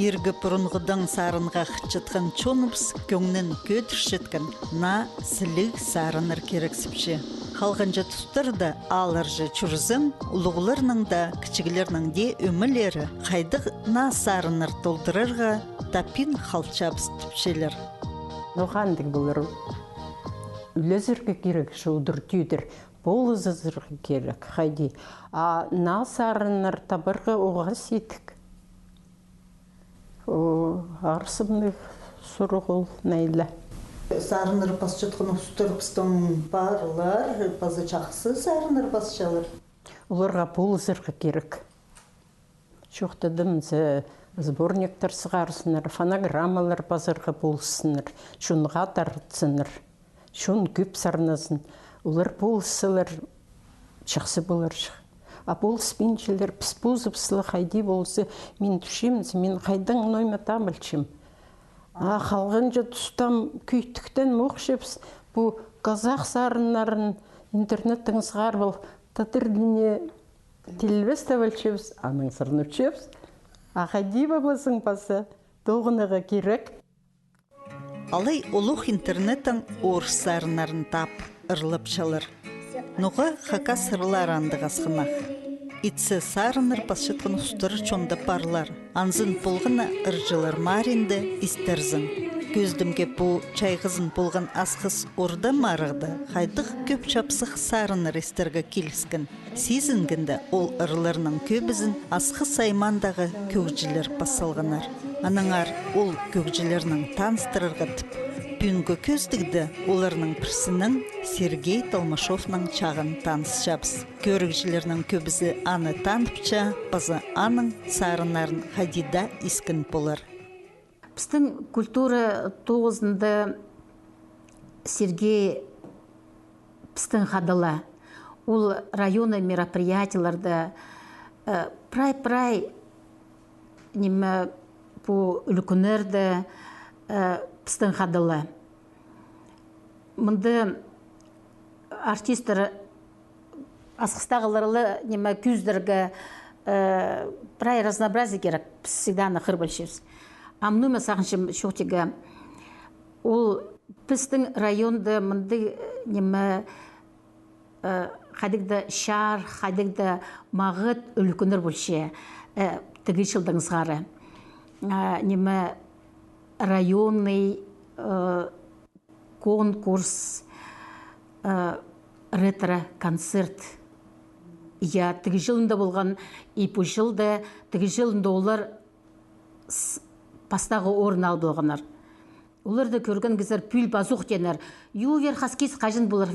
Иргі бұрынғыдан сарынға қытчытқан чонымыз көңнен көтіршеткен на сілік сарыныр керексіпше. Қалғанжа тұстырды алыржы чүрзін, ұлығыларының да, кішігілерінің де өмілері қайдық на сарыныр толдырырға тапин қалчабыз түпшелер. Ноғандық болыр, үлезіргі керек шудыр түйдір, болызызырғы керек, қайди. А на сарыныр табырғы оға сетік. Арсымны сұрғыл нәйлі. Сарыныр бас жатқан ұстырғыстың барлар, базы жақсы сарыныр бас жалыр. Оларға болызырғы керек. Шоқтадым сборниктар сығарсыныр, фонограммалар базырғы болсыныр, шунға тарытсыныр, шун көп сарнасын. Олар болсылар жақсы болар жық. А болыспеншілер піспозып-сылы қайди болсы, мен түшеміз, мен қайдың нойматам білчім. Қалғанжа тұстам күйттіктен мұқшепс, бұл қазақ сарынларын интернеттің сығар бол, татырдіне телевеста білчепс, аның сырын өтшепс. Қайди бабасың басы, тоғыныға керек. Алай олық интернеттің орыс сарынларын тап, ырлып шалыр. Нуға хака сырлар андыға сқынақ. Итсі сарыныр басшытқын ұстыры чонда парлар. Анзын болғына ыржылар маринді истерзін. Көздімге бұл чайғызын болған асқыз орда марығды. Қайдық көп чапсық сарыныр истерге келіскен. Сезінгінді ол ырларының көбізін асқыз саймандағы көгжілер басалғанар. Анаңар ол көгжілерінің таныстырырға тіп. Бүгінгі көздігді оларының пірсінің Сергей Толмашовның чағын таныс жабыз. Көрікшілерінің көбізі аны таныпча, базы аның сарынарын хадида искін болар. Біздің культура тоғызында Сергей біздің қадыла. Ол районы мероприятияларда прай-прай неме по үлкінерді біздің қадылы. Мұнды артистер асқыстағыларлы неме күздерге прай разнообразие керек, біз всегда нақыр білшіміз. Амнуме сағыншым шоқтеге, ол біздің районды мұнды неме қадығды шар, қадығды мағыт үлкінер білше тігі жылдыңызғары. Неме районный конкурс, ретро-концерт. Я тігі жылында болған, и по жылда тігі жылында олар пастағы орын алып болғанар. Оларды көрген кездер пүл базуқ денер. Ю верхаскес қажын болар,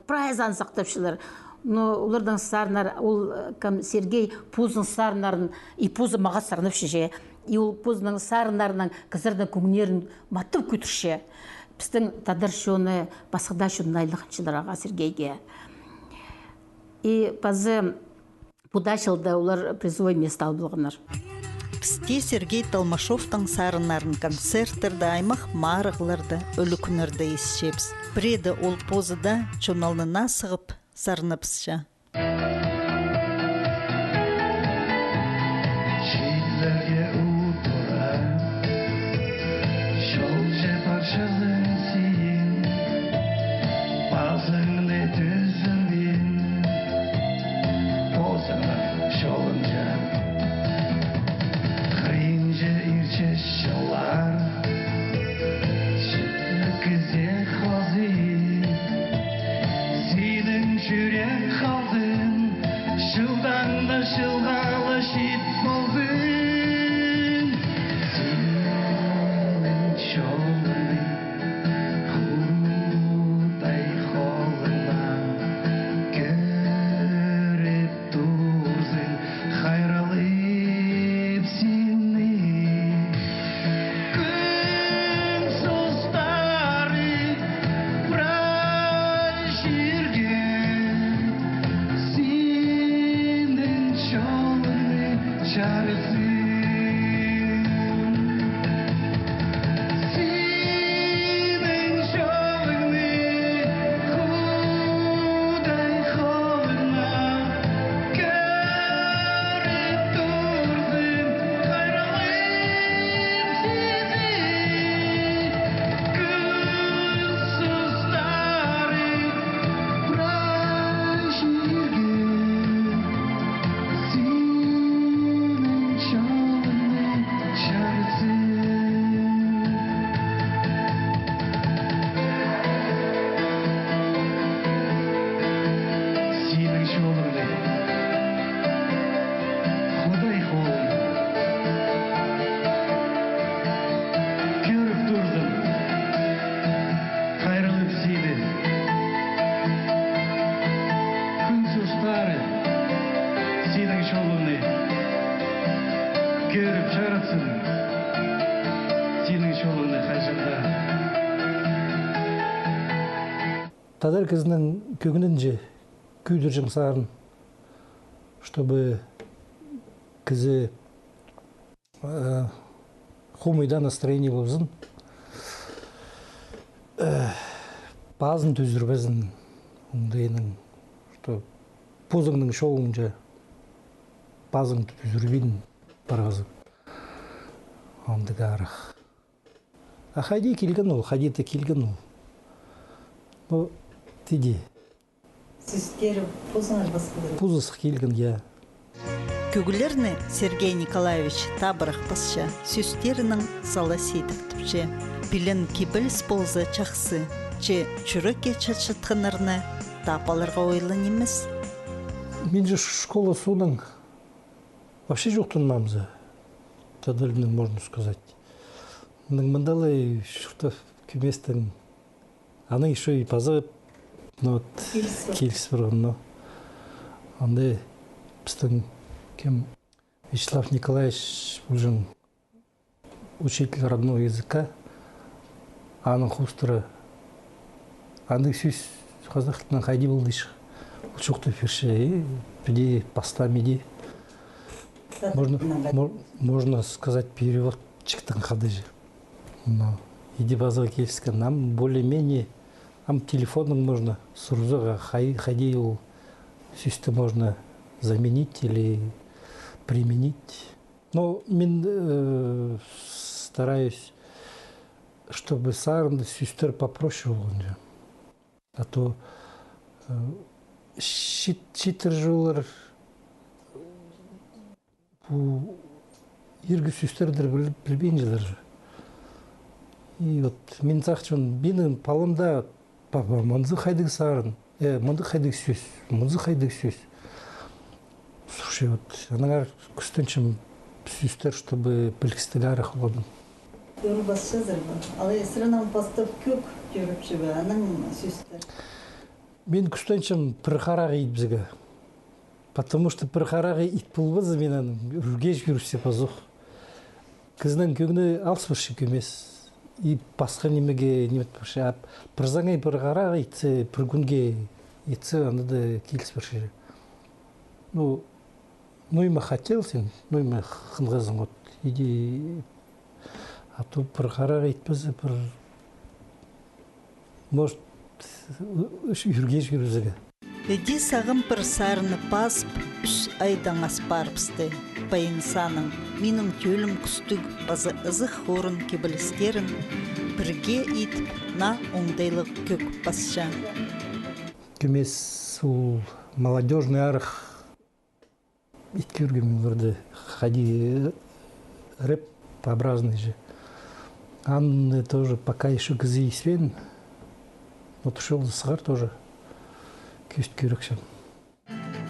прайзан сақтапшылар. Но олардың сарнар, ол Сергей Пузын сарнарын, и Пузы маға сарнапшы же. И ол Пузының сарнарының кізірдің көңнерін матып көтірше. Біздің тадар шоны басқыда шоны айлықыншылар аға Сергейге. И базы бұдашылды олар призовой место алып болғанар. Бізде Сергей Толмашовтың сарынарын концерттерді, аймақ марығларды, өлікінерді есшепс. Біреді ол позыда чоналына сығып сарынапсша. Жүрек қалдың тадар кызның көгінен же күйдір жыңсарын, чтобы кызы хумыйда настроение болсын, базын түзірбезін, оңдайының, что позыңның шоуынша базың түзірбейін барғазы. Ондығы арық. А хади келген ол, хадиті келген ол. Ну, тиди. Сүстері позыңар басқылыр. Позысық келген, я. Күгілерні Сергей Николаевич табырық басша, сүстерінің сала сейдіктіпше. Білін кебіліс болзы чақсы, че чүріке чачытқынырны тапаларға ойлын емес. Мен же школа соның вообще жоқтың мамзы. Тадырының, можно сказать. Мындалай шұртов көместің. Аны еще и пазы келіс бұрған, но. Андай біздің кем Вячеслав Николаевич уже учитель родного языка. Аның хустыры. Аны сөз қазақ тілінен қайди болды еші. Ұлшықты ферші, піде паста меди. Можно сказать, переводчиктің қады же. Но иди базовый кельский, нам более-менее, нам телефоном можно с рузога ходил, сюсты можно заменить или применить. Но мен стараюсь, чтобы сарн сюстер попроще был. А то щитер жолар bu ергі süsтердер білбейінжелер же. И вот мен сақчын, бенің палымда мұнзы қайдық сарын, мұнды қайдық сөз, мұнзы қайдық сөз. Слушай, вот, анаңа күстеншім süster, чтобы білкістігі арық оладым. Yorubas жазырбы, алы сырынан бастап көк жүріп жібі, аның süster. Мен күстеншім пірқарақ ейд бізігі. Потому что пірқарақ ит бұлбызы менің үргеш жүріпсе пазуқ. Кізінің көгіні алсыршы көмес. И басқа немеге немет бірші. Пірзаңай пірқарақ итсе, піргүнге итсе, анады келіс бірші. Ну, нойма хотел сен, нойма қынғазың от. Иди, а то пірқарақ итпізі, может, үргеш жүрізігі. Эди сағым бір сарыны басып, үш айдан аспарыпсты. Байынсаның, менің төлім күстік базы ызық хорын кебілістерін бірге етіп, на оңдайлық көк басша. Кемес ол молодежный арық ит көргенмен көрді. Ходи рэп-образный же. Анны тоже пока еще кізі свен. Вот ушел сығар тоже. Көст көрікшім.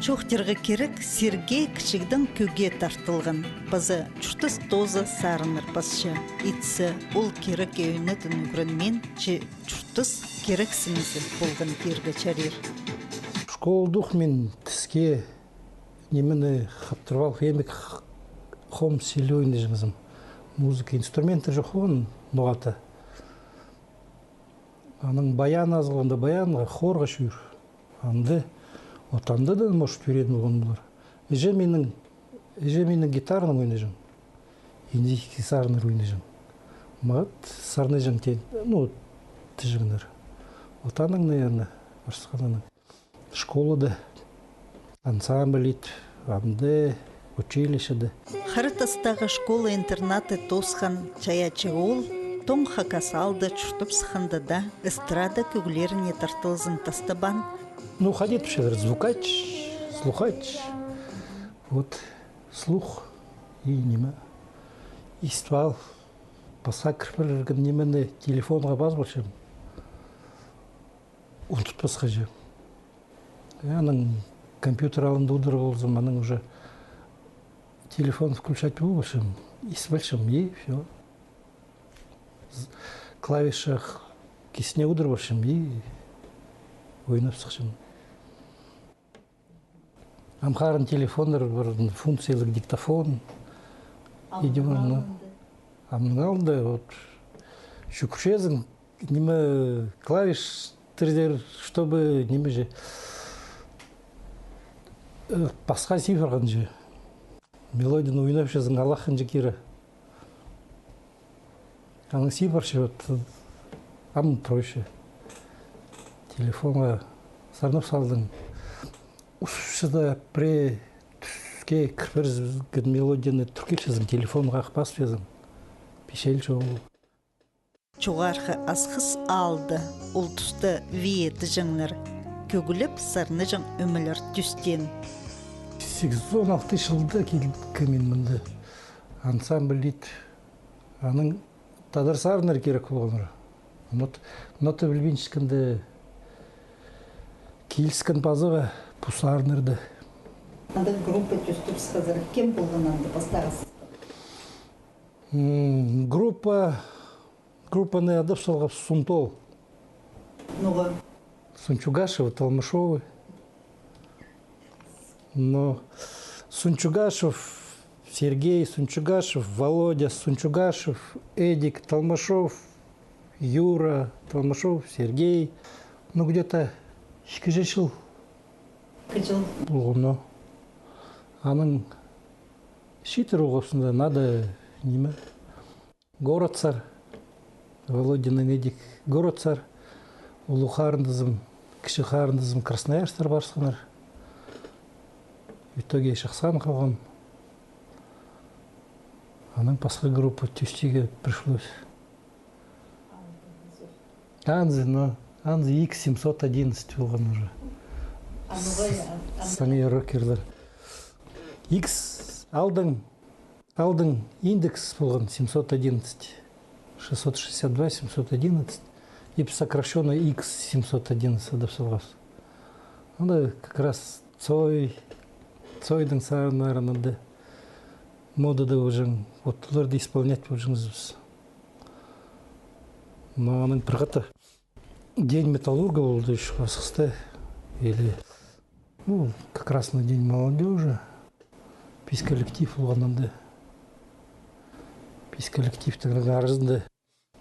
Чоқтырғы керек Сергей кішігдің көге тартылған. Базы чүртіс тозы сарыныр басшы. Итсі ол керек өйнетін үгірінмен, че чүртіс керексімізі болған кергі чарер. Школдық мен тіске немені қаптырвал емек хом селойны жыңызым. Музыка инструменті жоқ оған ноғата. Аның баян азғанда баянға хорға шүйір. Анды отанда да может үйреніп болған бұлар. Еже менің гитарның ойнайжым. Индийский сарныр ойнайжым. Мағат сарнайжым тен, ну, тіжігінер. Отаның, наверное, барсықананың. Школада ансамбль ит, анды, училищеде. Харытастағы школа-интернаты тосқан чаячы ол, тоң хакасалды чүртіп сықынды да, эстрада көгілеріне тартылызын тастабан. Ну, ходит вообще, звукач, слухач. Вот слух и нема. И ствал. Пасак кірпілерген немені телефонға баз болшым. Ұнтып басқажы. Аның компьютер алынды удыр болзым, аның уже телефон включать болшым. И свальшым, и все. Клавишах кисне удыр болшым, и ойнап сықшым. Амхарын телефондар бір функциялық диктофон. Амның алды, вот, шүкіршезің, немі клавиш редакторлар, чтобы неме же басқа сифрған же. Мелодияны ойнап жазың Аллахын же кері. Аның сифршы вот ам проще. Телефонға сарнап салдың. Ушыда пре түске кірпір мелодияны түркеп жазың, телефонға басып жазың. Пешел жоғыл. Чуғарғы асқыс алды, ұлтысты виеті жыңныр. Көгіліп сарны жың өмілір түстен. 816 жылда келген мұнды ансамбль дейді. Аның тадарсарыныр керек болғаныр. Ноты білбеншікінді келіскен базыға пұсарынырды. Анда группа түстіпс қазір кем болған анды бастағыз? Группаны адып солғап Сунтол. Нұға? Сунчугашев, Талмашовы. Но Сунчугашев, Сергей Сунчугашев, Володя Сунчугашев, Эдик Талмашов, Юра Талмашов, Сергей. Ну, где-то 2 жыл. Кычыл? Болғыны. Аның шитер оғысында надо неме? Городцар. Володяның Эдик Городцар. Улу қарындызым, кіші қарындызым Красноярстар барсынар. В итоге шақсан қалған. Аның басқа группа түстеге пришлось. Анзы X711 болған уже. Сами рокерлер. X алдың индекс болған 711. 662, 711. И сокращенно X711 адапсалғас. Анда как раз Цойдың сарынарынады модада өжің, оттыларды исполнять өжіңіз. Но аның бірғаты День металлурга болды еще асықсты. Или, как раз на День молодежи. Пис коллектив болғанында. Пис коллективтің арызында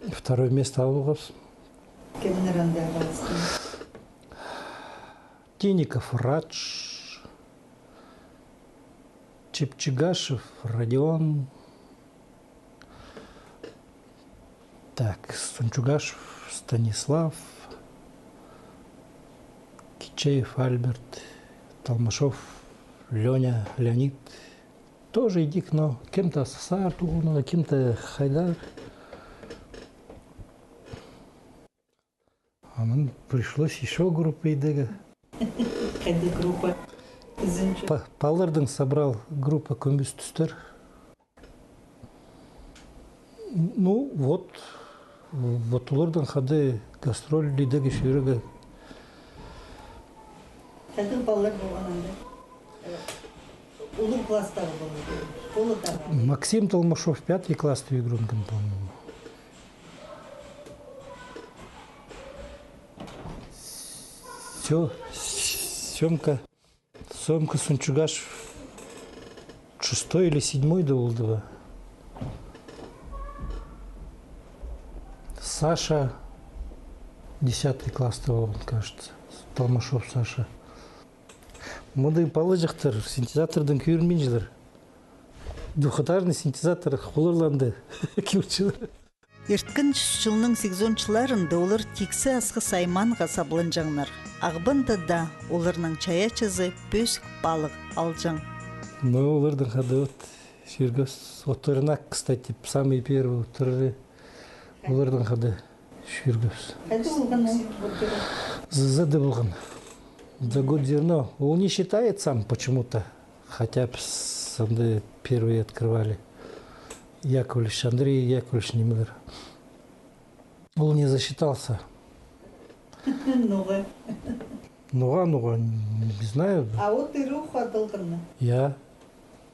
2 место алуғыз. Кемнер анда қалсын? Тинников Радж, Чепчигашев Родион, так, Сунчугашев Станислав, Кичеев Альберт, Талмашов Леня Леонид. Тоже идик, но кем-то СССР, кем-то Хайдар. А нам пришлось еще группа идега. Қайды группа? Палырдың собрал группа көмбіз түстер. Ну, вот олардың қады гастроль лидегі шүйрегі. Қайды балар болған анда? Улы класстағы болған? Максим Толмашов 5 класстағы игрунген, по-моему. Все, Семка Сунчугашев 6 или 7 доволдыва. Саша 10 класс он, кажется. Толмашов Саша. Моды положықтыр, синтезатордың күйірмен жылыр. Двухэтажный синтезатор қолырланды күйірчілер. Ерткін жылының 80-чыларында олар тексі асқы сайманға саблын жаңнар. Ағбында да оларның чаячызы пөсік балық алжаң. Ну, олардың қады шергөз оторынақ, кстати, самый первый оторы олардың қады шергөз. Қайды болған ол? Зады болған. За год зерно. Он не считает сам почему-то, хотя бы самые первые открывали. Яковлевич Андрей Яковлевич Немлер. Он не засчитался. Нуға? Нуға, не знаю. А вот и рух атылғынны? Я.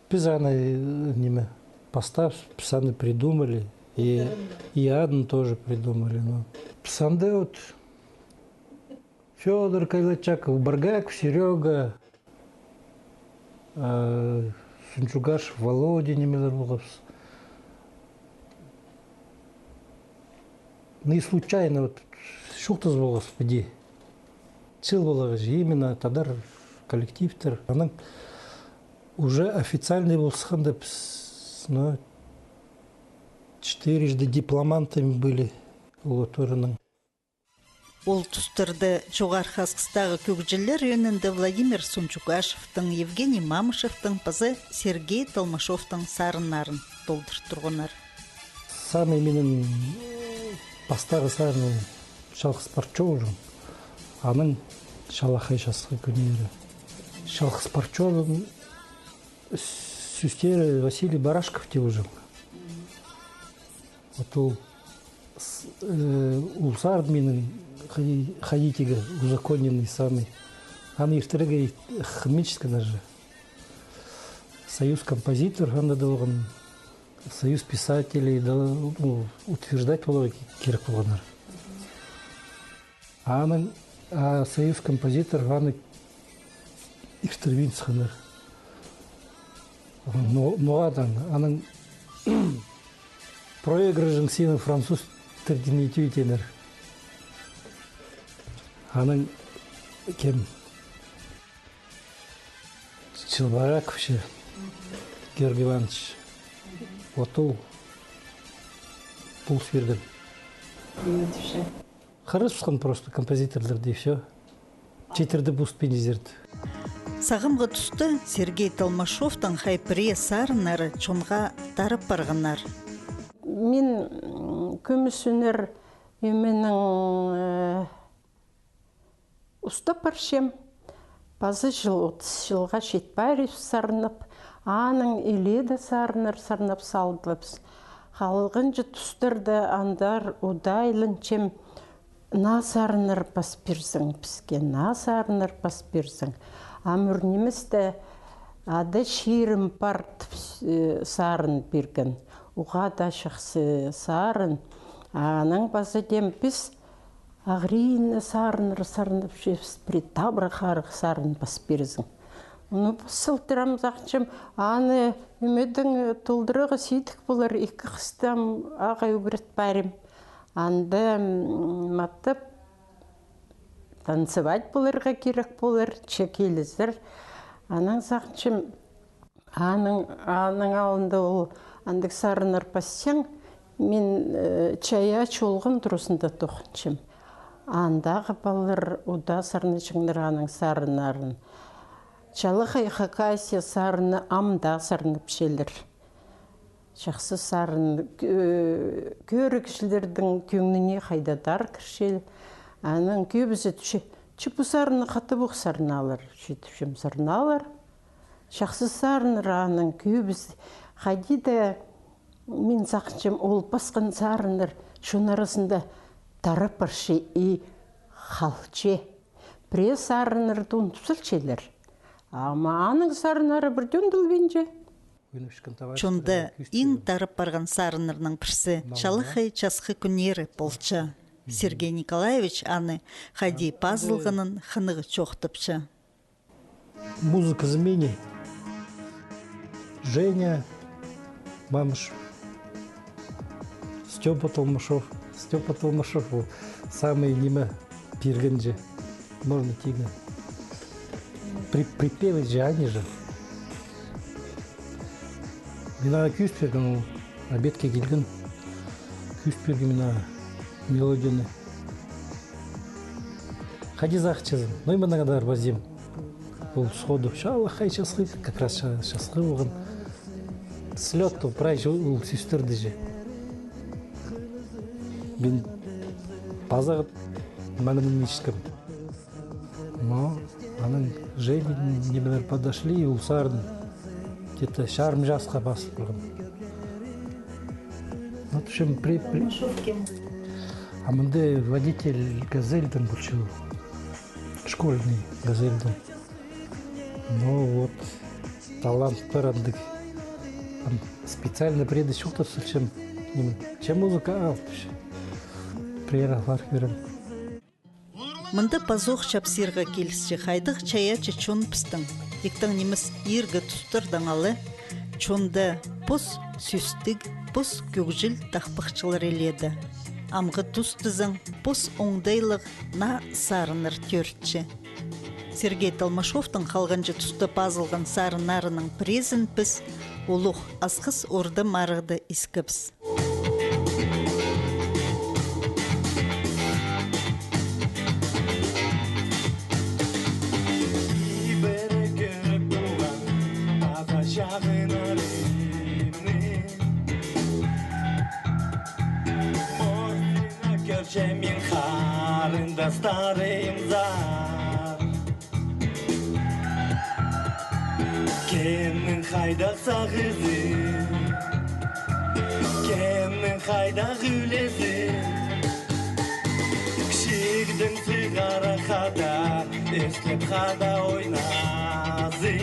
Пизаны неме поставь, писаны придумали. И Адн тоже придумали. Но писанды вот Федор Кайлачаков, Баргаков, Серега, Сунчугашев, Володя Немелерлов. Ну и случайно вот шухтаз был, господи, жыл болығы же, именно тадар коллективтер. Аның уже официальный болсықанда біз 4 дипломантами были ол турының. Ол тұстырды жоғар қасқыстағы көкжілер өнінде Владимир Сунчугашевтың, Евгений Мамышевтың, пазы Сергей Толмашовтың сарынарын толдыр тұрғынар. Самый менің бастағы сарының Шалқыс Парчоғым, аның Шалақай жасқы көнері. Шалқыс Парчоғым сүстері Василий Барашков те ұжым. Вот ол сарын менің ходитига узаконенный самый. Аны иртірігі хіммеческі даже. Союз композитор, анда да оған союз писателей утверждать болығы керек болғанар. Аның союз композитор аны иртірбейін сықанар. Ноғадан, аның проигрыжың сенің француз тілден ету етенер. Аның кем Челбараков ше, Георгий Иванович, вот ол пулс берген. Қарысқан просто композиторларды и все. Четірді буст пенезерді. Сағымғы тұсты Сергей Толмашовтың хайпіре сарынары чонға тарып барғанар. Мен көмісінер еменің ұста паршем. Базы жыл 30 жылға Шетбарев сарынып, аның еледі сарыныр сарынып салдылыпс. Қалғын жы тұстырды андар удайлын чем на сарыныр бас берзің бізге, на сарыныр бас берзің. Амүрнемізді ады шерім барт сарын берген. Уға да шықсы сарын. Аның базы дем біз ағрейіні сарыныр сарынып жепс, притабры қарық сарын бас берзің. Оны сылтырам зақчым, аны үмедің толдырығы сейдік болар, екі қыстам ағай үбірет бәрім. Анды маттып, танцевать боларға керек болар, чекеліздір. Аның зақчым, аның алында ол андық сарыныр бассаң, мен чая чолғын тұрысында тоқыншым. Андағы балыр ұда сарыны жыңдыр аның сарынарын. Чалықай хакасия сарыны амда сарыны пішелер. Жақсы сарын көрікшілердің көңіне қайдадар кіршел. Аның көбісі түші. Чүпі сарыны қаты бұқ сарыны алыр. Жетіпшім сарыны алыр. Жақсы сарыныр аның көбісі. Қайдейді мен сақыншым ол басқан сарыныр. Шын арасында тарапыршы и халче. Пре сарынырды ұнтысылчелер. Ама аның сарынары бірден дұлбенже. Чонды ең тарып барған сарынырның бірсі Чалықай жасқы күнері болчы. Сергей Николаевич аны хади пазылғының хынығы чоқтыпчы. Музыка замени. Женя Мамышев, Степа Толмашов. Степа Толмашов был самый неме пиргенже. Можно тигна. Припевы же они же. Мина Кюсперген, обедке келген. Кюсперген мина мелодияны. Ходи захчазым. Ну и мы нагадар базим. Был сходу. Шалахай шасхы. Как раз шасхы болған. Слет то прайш ол сестерді же. Мен пазағып мәнімін ешкім. Но аның жейдің немелер подошли и усардың. Где-то шарм жасқа басып тұрған. Вот чем А мынде водитель газельдің бұлшыл. Школьный газельдің. Ну вот, талант парадык. Специально предыдущий опыт, чем музыка алтыш. Приерахлар көрім. Мында пазоқ чапсирға келісші қайдық чая чон пістің. Ектің неміз ергі тұстырдан алы, чонды пұс сүстік, пұс көкжіл тақпықчылар еледі. амғы тұстызың пұс оңдайлық на сарыныр төртші. Сергей Толмашовтың қалғанжы тұсты пазылған сарынарының презін піс, олуқ асқыс орды марыды искіпс. Min қарындастарым зар кемнің қайда сағызы кемнің қайда ғүлезі кішігдің сығара қада өслеп қада ойназы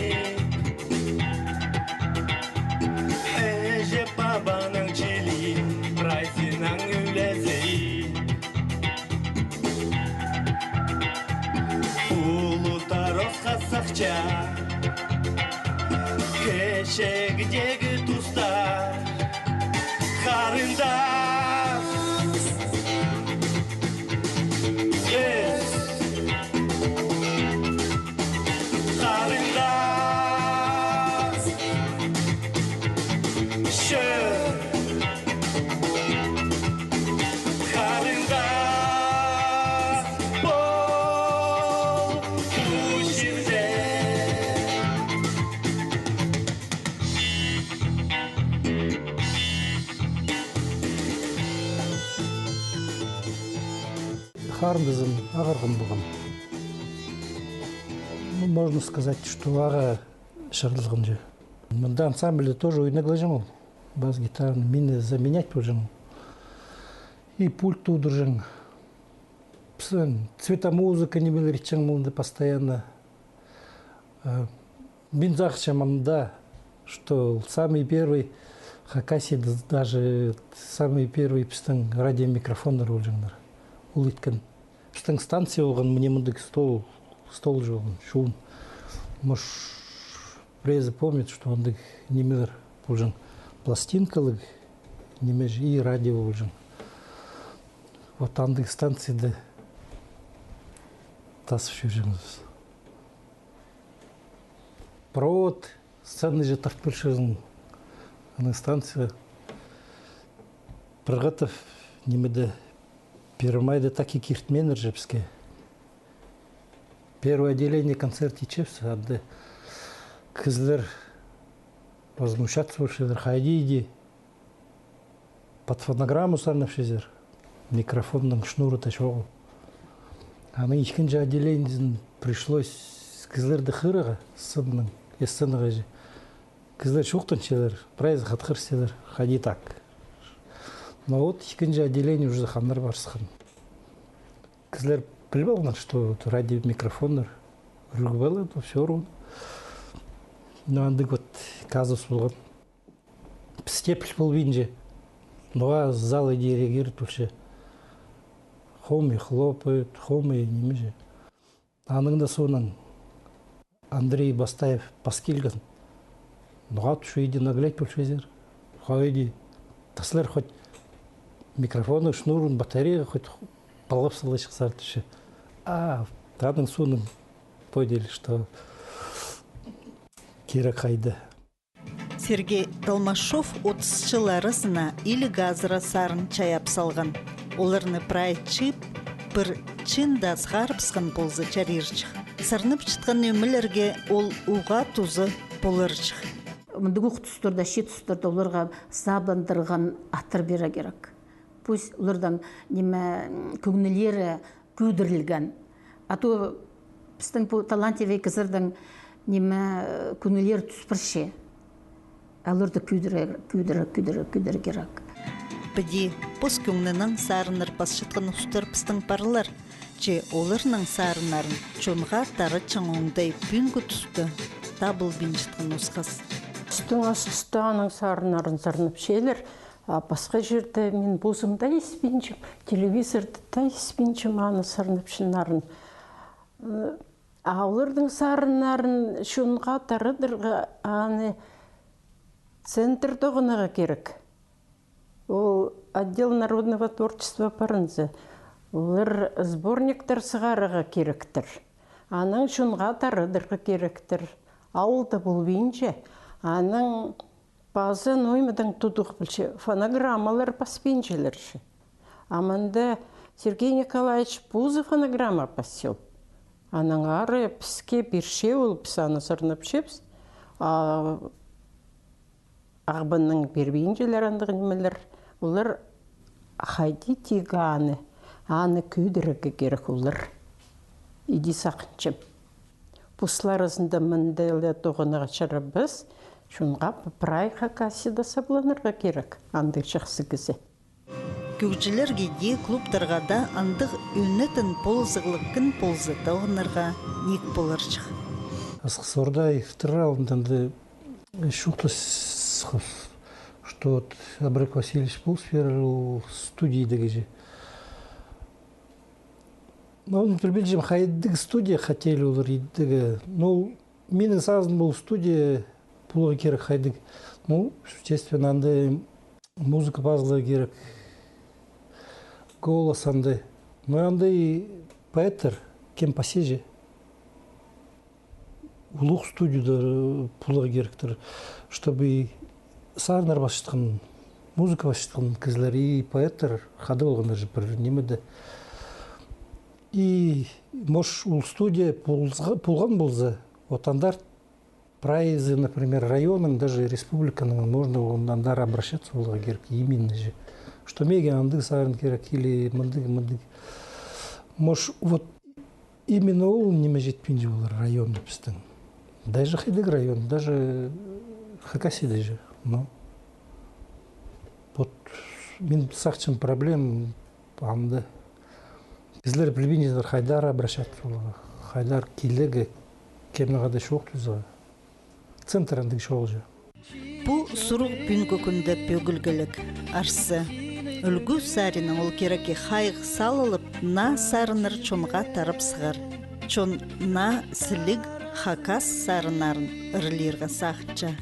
әже бабаның чили прайсының үлезі Сақча кешегідегі тұстар қарындас қарындас Қарындызым ағарғын болған. Можно сказать, что ага шарлызғын же. Мында ансамбльде тоже ойнағылы жаңыл. Бас-гитараны мені заменять бұл жаңыл. И пульт удыр жаңыл. Цветомузыка не был речен мылды постоянно. Мен захчамамда, что самый первый Хакаси даже самый первый пістің радиомикрофондар ол жаңдар. Ол еткен пістің станция олған мне мындық стол же олған шум. Может, презы помнит, что он немелер ол жаң пластинкалык, немеж и радио ол жаң. Вот андық станцияда тасып жүргенбіз. Провод сцены же тартып жүрген станция. Прыгатов немеде Первомайда так и киртменер жепске. Первое отделение концерт ичепся, адды кызлар возмущаться вышедер, хайди иди под фонограмму сарнавшезер, микрофонның шнуры ташвал. А на икинчи отделение пришлось кызларды хырыга сценаның, сценаға же. Кызлар шуқтанчелер, прайз хатхырселер, хади так. Но вот икинчи отделение уже хандар барсыхан. Кызлар білбалған, что радиомикрофондар рүгбалы, то все ровно. Но андық вот казус болған. Степль был винже. Ну а залы диригируют вообще. Хомы хлопают, хомы немеже. Аныңда соның Андрей Бастаев паскилган. Ну а что иди наглядь пульшезер. Хайди. Таслар хоть микрофоны, шнурын, батарея хоть балап сала шықсар түші. А, таның соның подели, что керек қайды. Сергей Толмашов 30-жыларысына или газыра сарын чаяп салған. Оларны прайчып, бір чында сғарыпсқан болзы чарирчық. Сарнып чытқан өмілерге ол уға тузы болырчық. Мындық тұстырда, шет тұстырда оларға сабландырған аттыр бері керек. Пусть олардан неме көңілері көдірілген. А то біздің талантевей кызырдың неме көңілері түспірше. Оларды көдірі керек. Біде пос көңнінің сарыныр басшытқын ұстыр пістің парылар. Че оларның сарынарын чонға тары чаңоңдай бүнгі тұсты табыл бенжітқын ұсқас. Түстің астыстаның сарынарын сарынып шелер. Басқа жерде мен бозымда еспенчім, телевизорда да еспенчім аны сарынып шынарын. Олардың сарынарын шонға тарыдырға аны центрді ғыныға керек. ол отдел народного творчества парынзы. Олар сборниктер сығарыға керектір. Аның шунға тарыдырғы керектір. Ауылда бұл бейінше. Аның базы ноймадан тудық білші. Фонограммалар паспенчелерші. Аманда Сергей Николаевич Пузы фонограмма пасел. Аның ары піске бірше ол пісаны сұрнып шепс. Ағбынның бербейінжелер андығын емелер. Олар қайды теганы. Аны көйдірігі керек олар. Иди сақынчым. Пұслар ызында міндейлі тоғынаға шыры біз, шунға прайға кассида сабланырға керек. Андық жақсы кізе. Күгжілер гейде клубтарға да андық үнетін ползығылықын ползыта оғынырға нек боларчық. Асқысорда ифтыралынданды шуқты сқыз, что Абрек Васильевич был в студии дегеже. Но он прибежим хайдык студия хотели улыридыга. Ну, менің сазын был студия пулығы керек хайдык. Ну, естественно, андай музыка базлығы керек. Голос андай. Ну, андай поэтер, кем посеже. Улуқ студияда пулығы керектір, чтобы сарнар башытқан, музыка башытқан кізлер и поэтер қады болғандар жіпір немеді. И может у студия пулған болса, отандар прайзы, например, районның, даже республиканың, можно ондандар обращаться болға керек, именно же. Что меге андық сарын керек, или мындық. Может, вот именно ол неме жетпейінже болар районды біздің. Даже хайдык район, даже Хакаси даже. Но вот мен сақчым проблем анда. Bizler bilbinceler Haydar'a обращаться. Хайдар келегі кемнағада шоқ түзі. Центрандық шоқжы. Бұл сұруқ бүнгі күнді пөгілгілік арсы. Үлгі сарының ол кереке хайғы салылып, на сарыныр чонға тарып сығар. Чон на сілік хакас сарынарын үрлерға сақча.